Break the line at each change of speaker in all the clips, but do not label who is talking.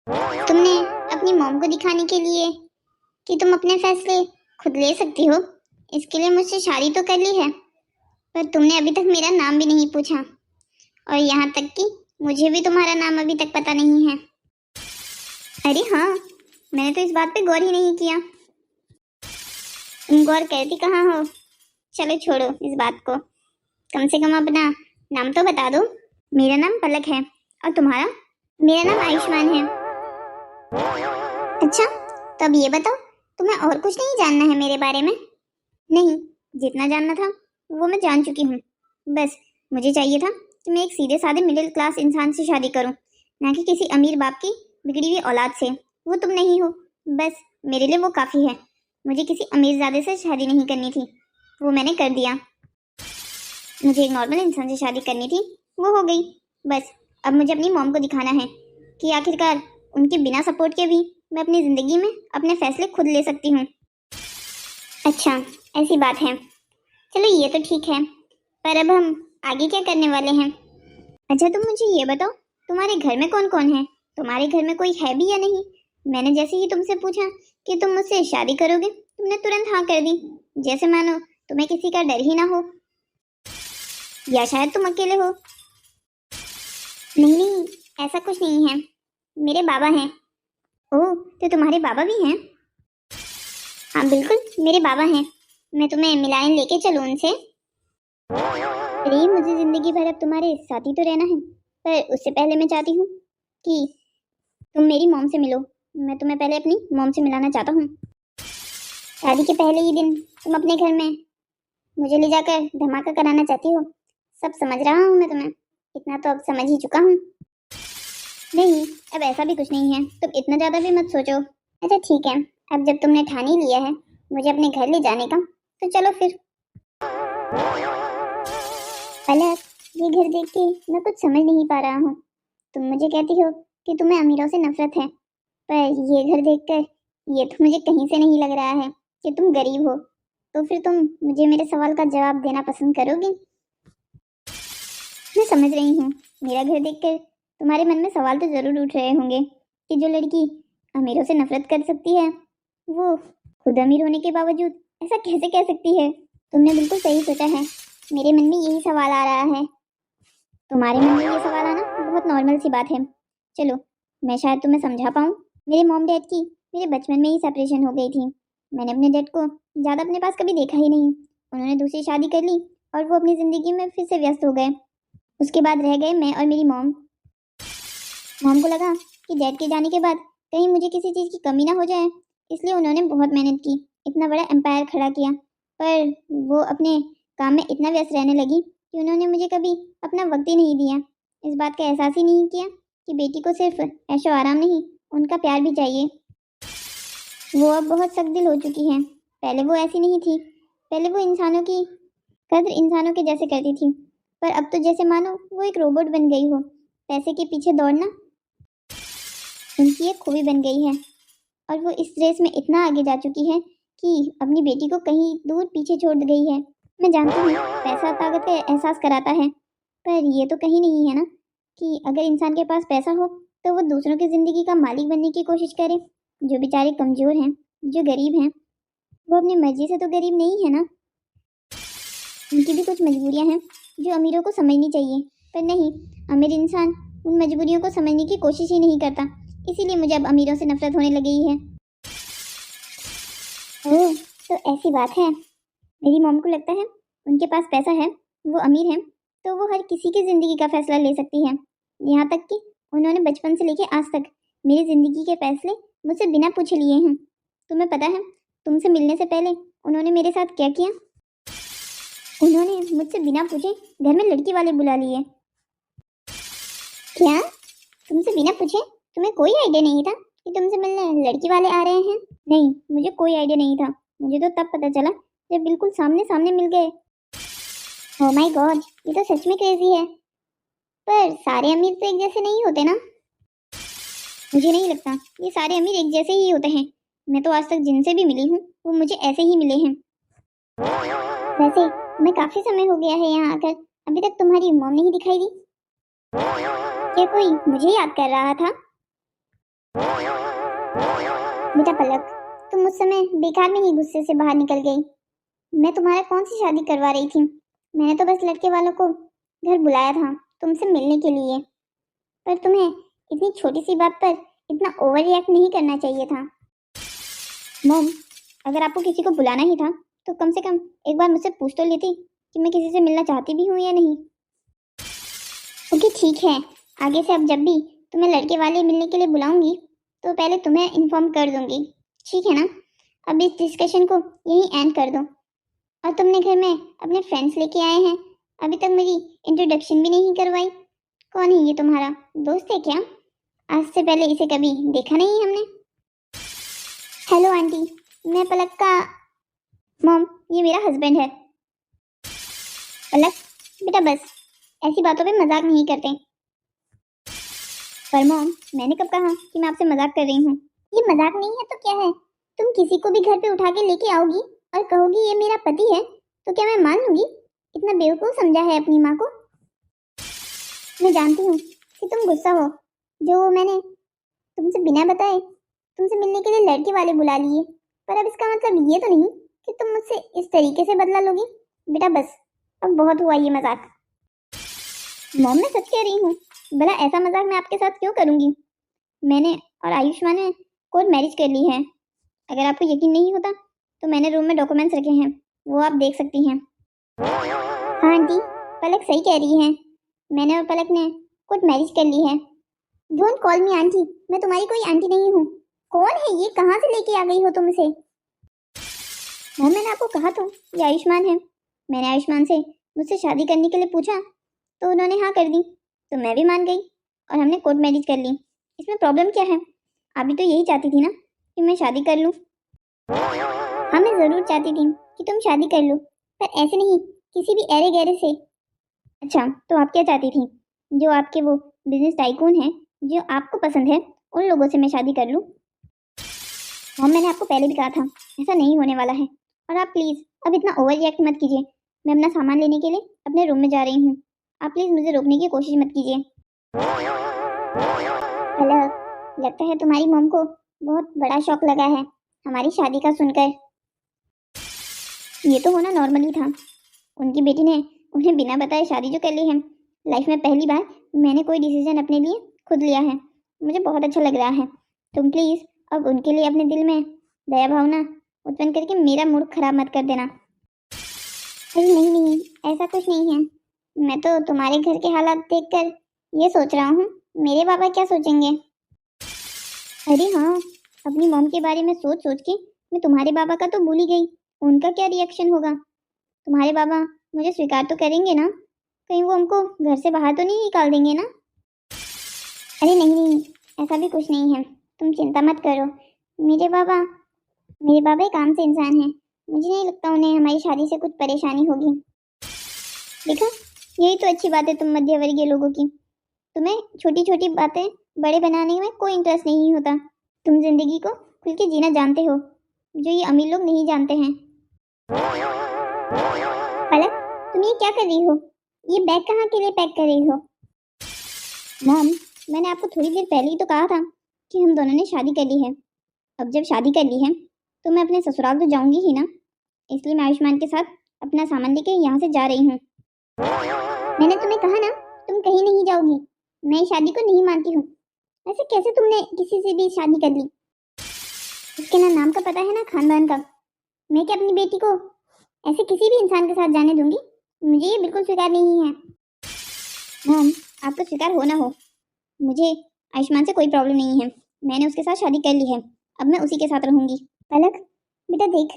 तुमने अपनी मॉम को दिखाने के लिए कि तुम अपने फैसले खुद ले सकती हो, इसके लिए मुझसे शादी तो कर ली है, पर तुमने अभी तक मेरा नाम भी नहीं पूछा। और यहाँ तक कि मुझे भी तुम्हारा नाम अभी तक पता नहीं है। अरे हाँ, मैंने तो इस बात पे गौर ही नहीं किया। तुम गौर करती कहाँ हो? चलो छोड़ो इस बात को, कम से कम अपना नाम तो बता दो। मेरा नाम पलक है, और तुम्हारा? मेरा नाम आयुष्मान है। अच्छा, तो अब ये बताओ, तुम्हें और कुछ नहीं जानना है मेरे बारे में? नहीं, जितना जानना था वो मैं जान चुकी हूँ। बस मुझे चाहिए था कि मैं एक सीधे साधे मिडिल क्लास इंसान से शादी करूँ, ना कि किसी अमीर बाप की बिगड़ी हुई औलाद से। वो तुम नहीं हो, बस मेरे लिए वो काफ़ी है। मुझे किसी अमीरजादे से शादी नहीं करनी थी, वो मैंने कर दिया। मुझे एक नॉर्मल इंसान से शादी करनी थी, वो हो गई। बस अब मुझे अपनी मॉम को दिखाना है कि आखिरकार उनके बिना सपोर्ट के भी मैं अपनी ज़िंदगी में अपने फैसले खुद ले सकती हूँ। अच्छा, ऐसी बात है। चलो ये तो ठीक है, पर अब हम आगे क्या करने वाले हैं? अच्छा तुम मुझे ये बताओ, तुम्हारे घर में कौन कौन है? तुम्हारे घर में कोई है भी या नहीं? मैंने जैसे ही तुमसे पूछा कि तुम मुझसे शादी करोगे, तुमने तुरंत हाँ कर दी, जैसे मानो तुम्हें किसी का डर ही ना हो, या शायद तुम अकेले हो। नहीं नहीं, ऐसा कुछ नहीं है, मेरे बाबा हैं। ओह, तो तुम्हारे बाबा भी हैं? हाँ बिल्कुल, मेरे बाबा हैं। मैं तुम्हें मिलाने लेके चलूँ उनसे? अरे मुझे जिंदगी भर अब तुम्हारे साथ ही तो रहना है, पर उससे पहले मैं चाहती हूँ कि तुम मेरी मॉम से मिलो। मैं तुम्हें पहले अपनी मॉम से मिलाना चाहता हूँ। शादी के पहले ही दिन तुम अपने घर में मुझे ले जाकर धमाका कराना चाहती हो। सब समझ रहा हूँ मैं तुम्हें, इतना तो अब समझ ही चुका हूँ। नहीं, अब ऐसा भी कुछ नहीं है, तुम इतना ज्यादा भी मत सोचो। अच्छा ठीक है, अब जब तुमने ठान ही लिया है मुझे अपने घर ले जाने का, तो चलो फिर। पलक, ये घर देख के मैं कुछ समझ नहीं पा रहा हूँ। तुम मुझे कहती हो कि तुम्हें अमीरों से नफरत है, पर ये घर देखकर ये तो मुझे कहीं से नहीं लग रहा है कि तुम गरीब हो। तो फिर तुम मुझे मेरे सवाल का जवाब देना पसंद करोगी? मैं समझ रही हूँ, मेरा घर देखकर तुम्हारे मन में सवाल तो जरूर उठ रहे होंगे कि जो लड़की अमीरों से नफरत कर सकती है, वो खुद अमीर होने के बावजूद ऐसा कैसे कह सकती है? तुमने बिल्कुल सही सोचा है, मेरे मन में यही सवाल आ रहा है। तुम्हारे मन में ये सवाल आना बहुत नॉर्मल सी बात है। चलो, मैं शायद तुम्हें समझा पाऊँ। मेरे मॉम डैड की मेरे बचपन में ही सेपरेशन हो गई थी। मैंने अपने डैड को ज़्यादा अपने पास कभी देखा ही नहीं। उन्होंने दूसरी शादी कर ली और वो अपनी ज़िंदगी में फिर से व्यस्त हो गए। उसके बाद रह गए मैं और मेरी मॉम। मॉम को लगा कि डैड के जाने के बाद कहीं मुझे किसी चीज़ की कमी ना हो जाए, इसलिए उन्होंने बहुत मेहनत की, इतना बड़ा एम्पायर खड़ा किया। पर वो अपने काम में इतना व्यस्त रहने लगी कि उन्होंने मुझे कभी अपना वक्त ही नहीं दिया, इस बात का एहसास ही नहीं किया कि बेटी को सिर्फ ऐशो आराम नहीं, उनका प्यार भी चाहिए। वो अब बहुत सख्त दिल हो चुकी है। पहले वो ऐसी नहीं थी। पहले वो इंसानों की कद्र इंसानों के जैसे करती थी, पर अब तो जैसे मानो वो एक रोबोट बन गई हो। पैसे के पीछे दौड़ना उनकी एक खूबी बन गई है, और वो इस रेस में इतना आगे जा चुकी है कि अपनी बेटी को कहीं दूर पीछे छोड़ गई है। मैं जानती हूँ पैसा ताकत का एहसास कराता है, पर ये तो कहीं नहीं है ना कि अगर इंसान के पास पैसा हो तो वो दूसरों की जिंदगी का मालिक बनने की कोशिश करे। जो बेचारे कमजोर हैं, जो गरीब हैं, वो अपनी मर्जी से तो गरीब नहीं है ना। उनकी भी कुछ मजबूरियां हैं जो अमीरों को समझनी चाहिए, पर नहीं, अमीर इंसान उन मजबूरियों को समझने की कोशिश ही नहीं करता। इसीलिए मुझे अब अमीरों से नफरत होने लगी है। ओह, तो ऐसी बात है। मेरी मॉम को लगता है उनके पास पैसा है, वो अमीर है, तो वो हर किसी की ज़िंदगी का फैसला ले सकती है। यहाँ तक कि उन्होंने बचपन से लेके आज तक मेरी ज़िंदगी के फैसले मुझसे बिना पूछे लिए हैं। तुम्हें पता है तुमसे मिलने से पहले उन्होंने मेरे साथ क्या किया? उन्होंने मुझसे बिना पूछे घर में लड़की वाले बुला लिए। क्या? तुमसे बिना पूछे? तुम्हें कोई आइडिया नहीं था कि तुमसे मिलने लड़की वाले आ रहे हैं? नहीं, मुझे कोई आइडिया नहीं था। मुझे तो तब पता चला जब बिल्कुल सामने सामने मिल गए। ओह माय गॉड, ये तो सच में क्रेजी है। पर सारे अमीर तो एक जैसे नहीं होते ना? मुझे नहीं लगता ये सारे अमीर एक जैसे ही होते हैं। मैं तो आज तक जिनसे भी मिली हूँ वो मुझे ऐसे ही मिले हैं। वैसे मैं काफी समय हो गया है यहाँ आकर, अभी तक तुम्हारी मॉम नहीं दिखाई दी। क्या कोई मुझे याद कर रहा था? बेटा पलक, तुम उस समय बेकार में ही गुस्से से बाहर निकल गई। मैं तुम्हारा कौन सी शादी करवा रही थी। मैंने तो बस लड़के वालों को घर बुलाया था तुमसे मिलने के लिए। पर तुम्हें इतनी छोटी सी बात पर इतना ओवर रिएक्ट नहीं करना चाहिए था। मॉम, अगर आपको किसी को बुलाना ही था तो कम से कम एक बार मुझसे पूछ तो लेती कि मैं किसी से मिलना चाहती भी हूँ या नहीं। ओके ठीक है, आगे से अब जब भी तुम्हें लड़के वाले मिलने के लिए बुलाऊंगी तो पहले तुम्हें इन्फॉर्म कर दूंगी, ठीक है ना। अब इस डिस्कशन को यहीं एंड कर दो। और तुमने घर में अपने फ्रेंड्स लेके आए हैं, अभी तक मेरी इंट्रोडक्शन भी नहीं करवाई। कौन है ये, तुम्हारा दोस्त है क्या? आज से पहले इसे कभी देखा नहीं हमने। हेलो आंटी, मैं पलक का मॉम, ये मेरा हस्बैंड है। पलक बेटा बस, ऐसी बातों पे मजाक नहीं करते। पर मॉम, मैंने कब कहा कि मैं आपसे मजाक कर रही हूँ? ये मजाक नहीं है तो क्या है? तुम किसी को भी घर पे उठा के लेके आओगी और कहोगी ये मेरा पति है, तो क्या मैं मान लूंगी? इतना बेवकूफ समझा है अपनी माँ को? मैं जानती हूँ कि तुम गुस्सा हो, जो मैंने तुमसे बिना बताए तुमसे मिलने के लिए लड़के वाले बुला लिए। पर अब इसका मतलब ये तो नहीं कि तुम मुझसे इस तरीके से बदला लोगी। बेटा बस, अब बहुत हुआ ये मजाक। मॉम मैं सच कह रही हूँ, भला ऐसा मजाक मैं आपके साथ क्यों करूंगी? मैंने और आयुष्मान ने कोर्ट मैरिज कर ली है। अगर आपको यकीन नहीं होता तो मैंने रूम में डॉक्यूमेंट्स रखे हैं, वो आप देख सकती हैं। हाँ आंटी, पलक सही कह रही है, मैंने और पलक ने कोर्ट मैरिज कर ली है। डोंट कॉल मी आंटी, मैं तुम्हारी कोई आंटी नहीं हूँ। कौन है ये, कहाँ से लेके आ गई हो तुम इसे? मैंने आपको कहा तो ये आयुष्मान है। मैंने आयुष्मान से मुझसे शादी करने के लिए पूछा तो उन्होंने हाँ कर दी, तो मैं भी मान गई और हमने कोर्ट मैरिज कर ली। इसमें प्रॉब्लम क्या है? आप भी तो यही चाहती थी ना कि मैं शादी कर लूँ। हाँ मैं ज़रूर चाहती थी कि तुम शादी कर लो, पर ऐसे नहीं किसी भी ऐरे गैरे से। अच्छा तो आप क्या चाहती थी? जो आपके वो बिजनेस टाइकून हैं, जो आपको पसंद है, उन लोगों से मैं शादी कर लूँ? हाँ मैंने आपको पहले भी कहा था ऐसा नहीं होने वाला है। और आप प्लीज़ अब इतना ओवर रिएक्ट मत कीजिए। मैं अपना सामान लेने के लिए अपने रूम में जा रही हूँ, आप प्लीज़ मुझे रोकने की कोशिश मत कीजिए। हेलो, लगता है तुम्हारी मॉम को बहुत बड़ा शौक लगा है हमारी शादी का सुनकर। ये तो होना नॉर्मल ही था, उनकी बेटी ने उन्हें बिना बताए शादी जो कर ली है। लाइफ में पहली बार मैंने कोई डिसीजन अपने लिए खुद लिया है, मुझे बहुत अच्छा लग रहा है। तुम प्लीज़ अब उनके लिए अपने दिल में दया भावना उत्पन्न करके मेरा मूड खराब मत कर देना। अरे नहीं नहीं, ऐसा कुछ नहीं है। मैं तो तुम्हारे घर के हालात देखकर ये सोच रहा हूँ मेरे बाबा क्या सोचेंगे। अरे हाँ, अपनी मॉम के बारे में सोच सोच के मैं तुम्हारे बाबा का तो भूल ही गई। उनका क्या रिएक्शन होगा? तुम्हारे बाबा मुझे स्वीकार तो करेंगे ना? कहीं वो हमको घर से बाहर तो नहीं निकाल देंगे ना? अरे नहीं नहीं, ऐसा भी कुछ नहीं है, तुम चिंता मत करो। मेरे बाबा एक आम से इंसान हैं, मुझे नहीं लगता उन्हें हमारी शादी से कुछ परेशानी होगी। देखा, यही तो अच्छी बात है तुम मध्यवर्गीय लोगों की। तुम्हें छोटी छोटी बातें बड़े बनाने में कोई इंटरेस्ट नहीं होता। तुम जिंदगी को खुल के जीना जानते हो, जो ये अमीर लोग नहीं जानते हैं। पलक, तुम ये क्या कर रही हो? ये बैग कहाँ के लिए पैक कर रही हो? मॉम, मैंने आपको थोड़ी देर पहले ही तो कहा था कि हम दोनों ने शादी कर ली है। अब जब शादी कर ली है तो मैं अपने ससुराल तो जाऊंगी ही ना, इसलिए मैं आयुष्मान के साथ अपना सामान लेके यहाँ से जा रही हूँ। मैंने तुम्हें कहा ना तुम कहीं नहीं जाओगी, मैं शादी को नहीं मानती हूँ। ऐसे कैसे तुमने किसी से भी शादी कर ली? इसके ना नाम का पता है ना खानदान का। मैं क्या अपनी बेटी को ऐसे किसी भी इंसान के साथ जाने दूंगी? मुझे ये बिल्कुल स्वीकार नहीं है। मॉम, आपको स्वीकार हो ना हो, मुझे आयुष्मान से कोई प्रॉब्लम नहीं है। मैंने उसके साथ शादी कर ली है, अब मैं उसी के साथ रहूंगी। पलक बेटा देख,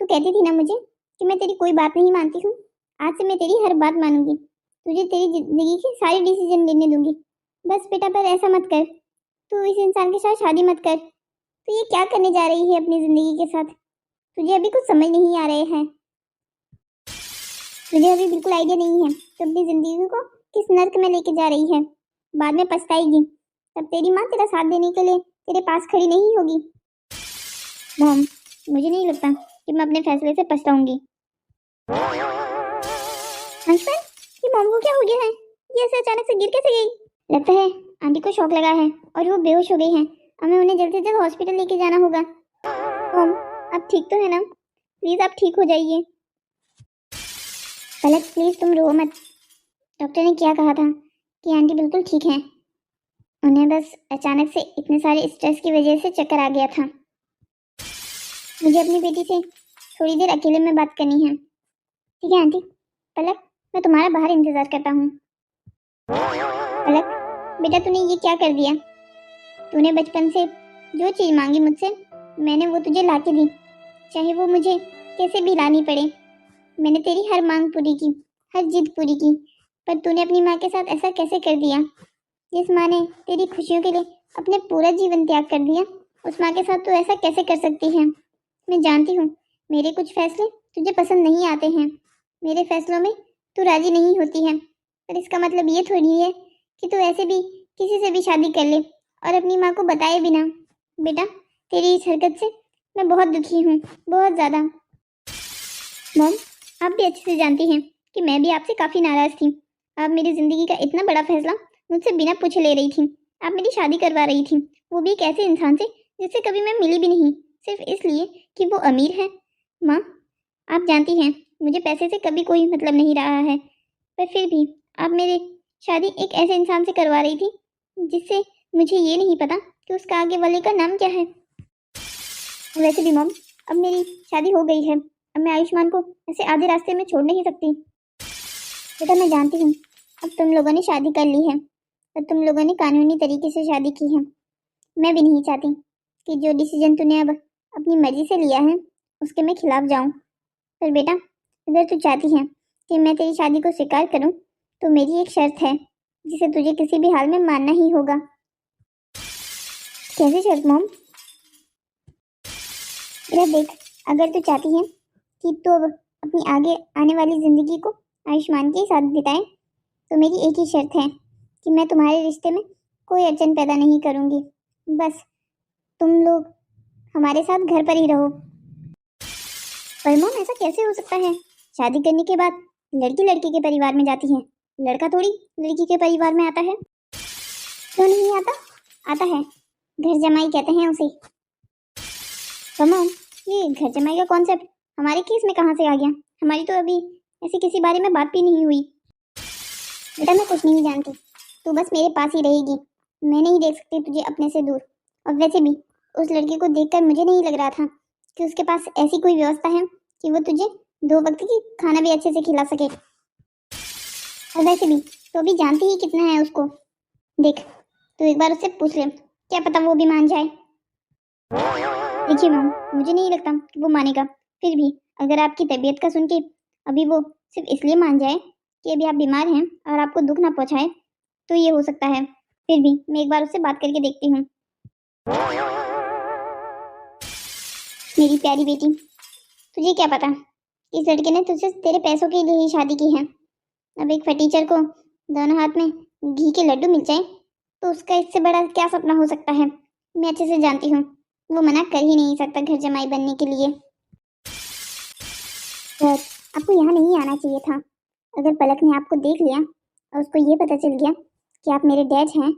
तू कहती थी ना मुझे कि मैं तेरी कोई बात नहीं मानती हूँ। आज से मैं तेरी हर बात मानूंगी, तुझे तेरी जिंदगी की सारी डिसीजन लेने दूंगी। बस बेटा पर ऐसा मत कर, तू इस इंसान के साथ शादी मत कर। तू ये क्या करने जा रही है अपनी जिंदगी के साथ? तुझे अभी कुछ समझ नहीं आ रहे हैं, तुझे अभी बिल्कुल आइडिया नहीं है तो अपनी जिंदगी को किस नर्क में लेके जा रही है। बाद में पछताएगी, तब तेरी माँ तेरा साथ देने के लिए तेरे पास खड़ी नहीं होगी। मॉम, मुझे नहीं लगता कि मैं अपने फैसले से पछताऊंगी। हंसपन, ये मॉम को क्या हो गया है? ये ऐसे अचानक से गिर कैसे गई? लगता है आंटी को शॉक लगा है और वो बेहोश हो गई हैं। हमें उन्हें जल्द से जल्द हॉस्पिटल लेके जाना होगा। मॉम, आप ठीक तो है ना? प्लीज़ आप ठीक हो जाइए। पलक प्लीज़ तुम रो मत। डॉक्टर ने क्या कहा था कि आंटी बिल्कुल ठीक हैं। उन्हें बस अचानक से इतने सारे स्ट्रेस की वजह से चक्कर आ गया था। मुझे अपनी बेटी से थोड़ी देर अकेले में बात करनी है। ठीक है आंटी। पलक, मैं तुम्हारा बाहर इंतजार करता हूँ। पलक बेटा, तूने ये क्या कर दिया? तूने बचपन से जो चीज़ मांगी मुझसे, मैंने वो तुझे ला के दी, चाहे वो मुझे कैसे भी लानी पड़े। मैंने तेरी हर मांग पूरी की, हर जिद पूरी की, पर तूने अपनी माँ के साथ ऐसा कैसे कर दिया? जिस माँ ने तेरी खुशियों के लिए अपने पूरा जीवन त्याग कर दिया, उस माँ के साथ तू ऐसा कैसे कर सकती है? मैं जानती हूँ मेरे कुछ फैसले तुझे पसंद नहीं आते हैं, मेरे फैसलों में तू राजी नहीं होती है, पर इसका मतलब ये थोड़ी है कि तू ऐसे भी किसी से भी शादी कर ले और अपनी माँ को बताए बिना। बेटा, तेरी इस हरकत से मैं बहुत दुखी हूँ, बहुत ज़्यादा। मॉम, आप भी अच्छे से जानती हैं कि मैं भी आपसे काफ़ी नाराज़ थी। आप मेरी ज़िंदगी का इतना बड़ा फैसला मुझसे बिना पूछे ले रही थी। आप मेरी शादी करवा रही थी, वो भी एक ऐसे इंसान से जिससे कभी मैं मिली भी नहीं, सिर्फ इसलिए कि वो अमीर है। माँ, आप जानती हैं मुझे पैसे से कभी कोई मतलब नहीं रहा है, पर फिर भी आप मेरी शादी एक ऐसे इंसान से करवा रही थी जिससे मुझे ये नहीं पता कि उसका आगे वाले का नाम क्या है। वैसे भी मॉम, अब मेरी शादी हो गई है, अब मैं आयुष्मान को ऐसे आधे रास्ते में छोड़ नहीं सकती। बेटा, मैं जानती हूँ अब तुम लोगों ने शादी कर ली है और तुम लोगों ने कानूनी तरीके से शादी की है। मैं भी नहीं चाहती कि जो डिसीजन तूने अब अपनी मर्जी से लिया है उसके मैं खिलाफ जाऊं। पर बेटा, अगर तू चाहती है कि मैं तेरी शादी को स्वीकार करूं, तो मेरी एक शर्त है जिसे तुझे किसी भी हाल में मानना ही होगा। कैसी शर्त मॉम? बेटा देख, अगर तू चाहती है कि तू अब अपनी आगे आने वाली जिंदगी को आयुष्मान के साथ बिताए, तो मेरी एक ही शर्त है कि मैं तुम्हारे रिश्ते में कोई अड़चन पैदा नहीं करूंगी। बस तुम लोग हमारे साथ घर पर ही रहो। पर मॉम, ऐसा कैसे हो सकता है? शादी करने के बाद लड़की लड़के के परिवार में जाती है, लड़का थोड़ी लड़की के परिवार में आता है। क्यों नहीं आता? आता है, घर जमाई कहते हैं उसे। तो मॉम, ये घर जमाई का कॉन्सेप्ट हमारे केस में कहाँ से आ गया? हमारी तो अभी ऐसी किसी बारे में बात भी नहीं हुई। बेटा, मैं कुछ नहीं जानती, तू बस मेरे पास ही रहेगी। मैं नहीं देख सकती तुझे अपने से दूर। और वैसे भी उस लड़के को देखकर मुझे नहीं लग रहा था कि उसके पास ऐसी कोई व्यवस्था है कि वो तुझे 2 वक्त की खाना भी अच्छे से खिला सके। और वैसे भी तो भी जानती ही कितना है उसको। देख, तू एक बार उससे पूछ ले, क्या पता वो भी मान जाए। देखिए मैम, मुझे नहीं लगता कि वो मानेगा। फिर भी अगर आपकी तबीयत का सुन के अभी वो सिर्फ इसलिए मान जाए कि अभी आप बीमार हैं और आपको दुख ना पहुंचाए, तो ये हो सकता है। फिर भी मैं एक बार उससे बात करके देखती हूँ। मेरी प्यारी बेटी, तुझे क्या पता इस लड़के ने तुझसे तेरे पैसों के लिए ही शादी की है। अब एक फटीचर को दोनों हाथ में घी के लड्डू मिल जाए तो उसका इससे बड़ा क्या सपना हो सकता है? मैं अच्छे से जानती हूँ, वो मना कर ही नहीं सकता घर जमाई बनने के लिए। सर, आपको यहाँ नहीं आना चाहिए था। अगर पलक ने आपको देख लिया और उसको ये पता चल गया कि आप मेरे डैड हैं,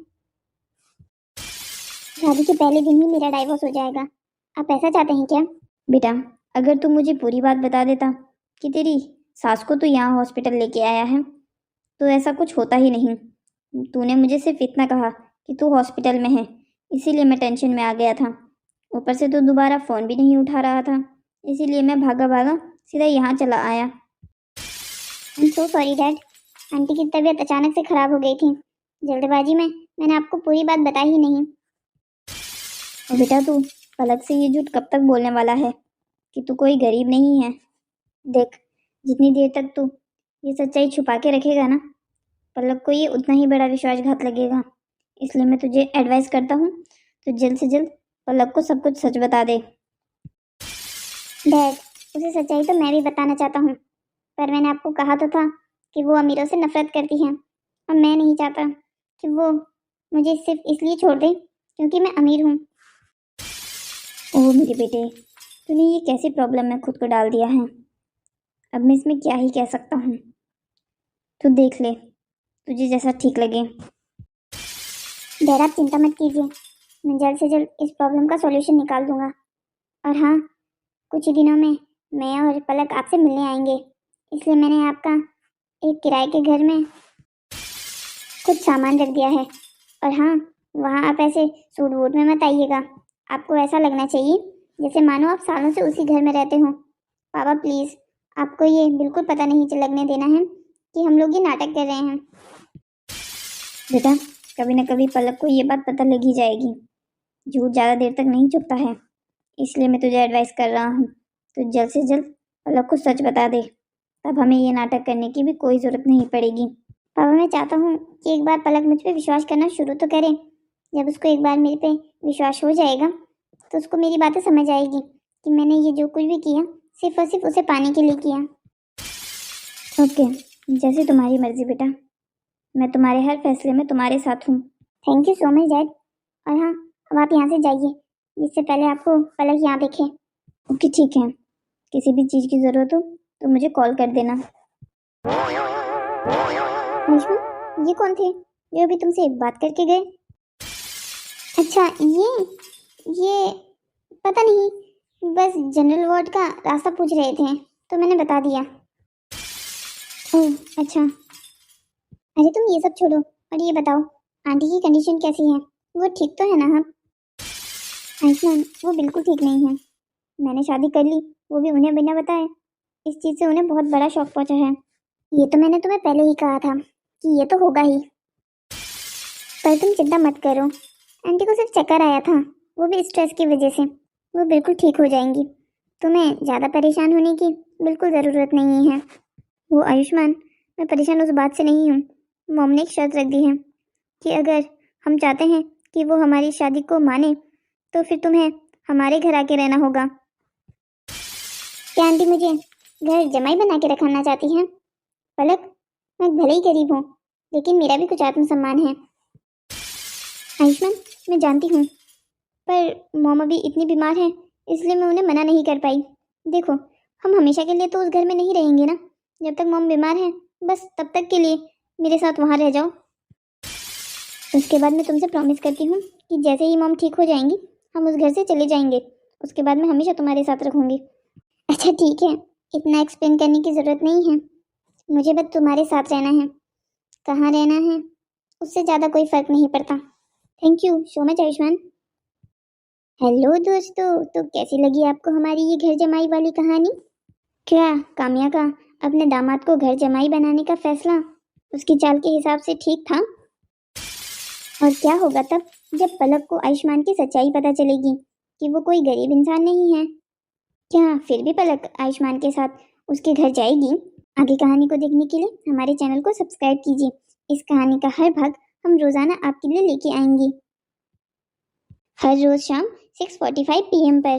शादी के पहले दिन ही मेरा डाइवोर्स हो जाएगा। आप ऐसा चाहते हैं क्या? बेटा, अगर तू मुझे पूरी बात बता देता कि तेरी सास को तू यहाँ हॉस्पिटल लेके आया है, तो ऐसा कुछ होता ही नहीं। तूने मुझे सिर्फ इतना कहा कि तू हॉस्पिटल में है, इसीलिए मैं टेंशन में आ गया था। ऊपर से तू दोबारा फ़ोन भी नहीं उठा रहा था, इसीलिए मैं भागा भागा सीधा यहाँ चला आया। I am so sorry dad, aunty की तबीयत अचानक से ख़राब हो गई थी। जल्दबाजी में मैंने आपको पूरी बात बताई ही नहीं। और बेटा, तू पलक से ये झूठ कब तक बोलने वाला है कि तू कोई गरीब नहीं है? देख, जितनी देर तक तू ये सच्चाई छुपा के रखेगा ना, पलक को ये उतना ही बड़ा विश्वासघात लगेगा। इसलिए मैं तुझे एडवाइस करता हूँ, तो जल्द से जल्द पलक को सब कुछ सच बता दे। डैड, उसे सच्चाई तो मैं भी बताना चाहता हूँ, पर मैंने आपको कहा तो था कि वो अमीरों से नफरत करती हैं और मैं नहीं चाहता कि वो मुझे सिर्फ इसलिए छोड़ दे क्योंकि मैं अमीर हूँ। ओह मेरे बेटे, तूने ये कैसी प्रॉब्लम में खुद को डाल दिया है। अब मैं इसमें क्या ही कह सकता हूँ। तू देख ले, तुझे जैसा ठीक लगे। डैड, आप चिंता मत कीजिए, मैं जल्द से जल्द इस प्रॉब्लम का सॉल्यूशन निकाल दूंगा। और हाँ, कुछ ही दिनों में मैं और पलक आपसे मिलने आएंगे, इसलिए मैंने आपका एक किराए के घर में कुछ सामान रख दिया है। और हाँ, वहाँ आप ऐसे सूट वूट में मत आइएगा। आपको ऐसा लगना चाहिए जैसे मानो आप सालों से उसी घर में रहते हो। पापा प्लीज़, आपको ये बिल्कुल पता नहीं लगने देना है कि हम लोग ये नाटक कर रहे हैं। बेटा, कभी ना कभी पलक को ये बात पता लग ही जाएगी। झूठ ज़्यादा देर तक नहीं चुपता है, इसलिए मैं तुझे एडवाइस कर रहा हूँ, तो जल्द से जल्द पलक को सच बता दे, तब हमें ये नाटक करने की भी कोई ज़रूरत नहीं पड़ेगी। पापा, मैं चाहता हूँ कि एक बार पलक मुझ पे विश्वास करना शुरू तो करे। जब उसको एक बार मेरे पे विश्वास हो जाएगा तो उसको मेरी बातें समझ आएगी कि मैंने ये जो कुछ भी किया सिर्फ और सिर्फ उसे पाने के लिए किया। ओके, जैसे तुम्हारी मर्जी बेटा, मैं तुम्हारे हर फैसले में तुम्हारे साथ हूँ। Thank you so much dad. और हाँ, अब आप यहाँ से जाइए, जिससे पहले आपको पलक यहाँ देखे। ओके ठीक है, किसी भी चीज़ की ज़रूरत हो तो मुझे कॉल कर देना। आयुष्मान, ये कौन थे जो अभी तुमसे बात करके गए? अच्छा, ये पता नहीं, बस जनरल वार्ड का रास्ता पूछ रहे थे तो मैंने बता दिया। ओह अच्छा, अरे तुम ये सब छोड़ो और ये बताओ, आंटी की कंडीशन कैसी है? वो ठीक तो है ना? हाँ आयुष्मान, वो बिल्कुल ठीक नहीं है। मैंने शादी कर ली, वो भी उन्हें बिना बताए। इस चीज़ से उन्हें बहुत बड़ा शौक पहुंचा है। ये तो मैंने तुम्हें पहले ही कहा था कि ये तो होगा ही, पर तुम चिंता मत करो। आंटी को सिर्फ चक्कर आया था, वो भी स्ट्रेस की वजह से। वो बिल्कुल ठीक हो जाएंगी, तुम्हें ज़्यादा परेशान होने की बिल्कुल ज़रूरत नहीं है। वो आयुष्मान, मैं परेशान उस बात से नहीं हूँ। मॉम ने एक शर्त रख दी है कि अगर हम चाहते हैं कि वो हमारी शादी को माने तो फिर तुम्हें हमारे घर आके रहना होगा। क्या आंटी मुझे घर जमाई बना के रखना चाहती हैं? पलक, मैं भले ही गरीब हूँ, लेकिन मेरा भी कुछ आत्मसम्मान है। आयुष्मान, मैं जानती हूँ, पर मॉम अभी इतनी बीमार है, इसलिए मैं उन्हें मना नहीं कर पाई। देखो, हम हमेशा के लिए तो उस घर में नहीं रहेंगे ना। जब तक मॉम बीमार है, बस तब तक के लिए मेरे साथ वहाँ रह जाओ। उसके बाद मैं तुमसे प्रॉमिस करती हूँ कि जैसे ही मॉम ठीक हो जाएंगी हम उस घर से चले जाएंगे। उसके बाद मैं हमेशा तुम्हारे साथ रखूँगी। अच्छा ठीक है, इतना एक्सप्लेन करने की ज़रूरत नहीं है। मुझे बस तुम्हारे साथ रहना है। कहाँ रहना है उससे ज़्यादा कोई फ़र्क नहीं पड़ता। Thank you so much Ayushman. Hello दोस्तों, तो कैसी लगी आपको हमारी ये घर जमाई वाली कहानी? क्या काम्या का अपने दामाद को घर जमाई बनाने का फैसला उसकी चाल के हिसाब से ठीक था? और क्या होगा तब जब पलक को आयुष्मान की सच्चाई पता चलेगी कि वो कोई गरीब इंसान नहीं है? क्या फिर भी पलक आयुष्मान के साथ उसके घर जाएगी? आगे कहानी को देखने के लिए हमारे चैनल को सब्सक्राइब कीजिए। इस कहानी का हर भाग हम रोजाना आपके लिए लेके आएंगे, हर रोज शाम 6:45 PM पर।